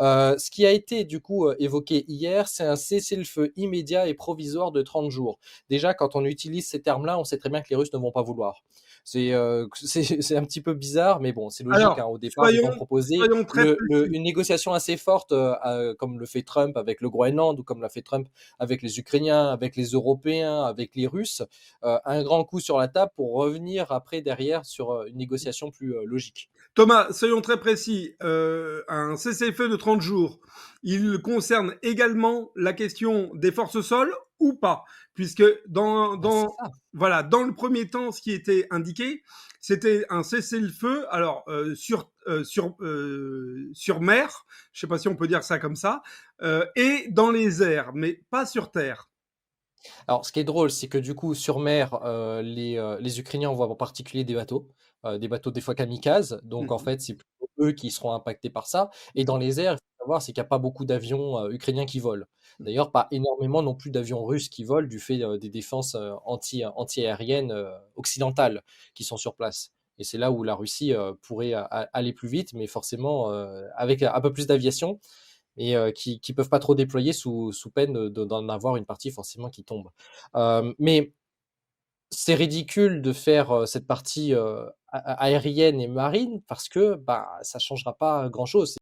Ce qui a été du coup évoqué hier, c'est un cessez-le-feu immédiat et provisoire de 30 jours. Déjà, quand on utilise ces termes-là, on sait très bien que les Russes ne vont pas vouloir. C'est un petit peu bizarre, mais bon, c'est logique, Alors, hein. Au départ, ils soyons, ont proposé soyons très précis. une négociation assez forte, comme le fait Trump avec le Groenland ou comme l'a fait Trump avec les Ukrainiens, avec les Européens, avec les Russes. Un grand coup sur la table pour revenir après derrière sur une négociation plus logique. Thomas, soyons très précis. Un cessez-le-feu de 30 jours, il concerne également la question des forces sol ou pas? Puisque Bah, c'est ça. voilà, dans le premier temps, ce qui était indiqué, c'était un cessez-le-feu, alors sur mer, je ne sais pas si on peut dire ça comme ça, et dans les airs, mais pas sur terre. Alors, ce qui est drôle, c'est que du coup, sur mer, les Ukrainiens envoient en particulier des bateaux des fois kamikazes. Donc, en Mhm. fait, c'est plutôt eux qui seront impactés par ça. Et dans les airs, il faut savoir, c'est qu'il n'y a pas beaucoup d'avions ukrainiens qui volent. D'ailleurs, pas énormément non plus d'avions russes qui volent du fait des défenses anti-aériennes occidentales qui sont sur place. Et c'est là où la Russie pourrait aller plus vite, mais forcément avec un peu plus d'aviation et qui peuvent pas trop déployer sous peine d'en avoir une partie forcément qui tombe. Mais c'est ridicule de faire cette partie aérienne et marine parce que bah, ça changera pas grand-chose.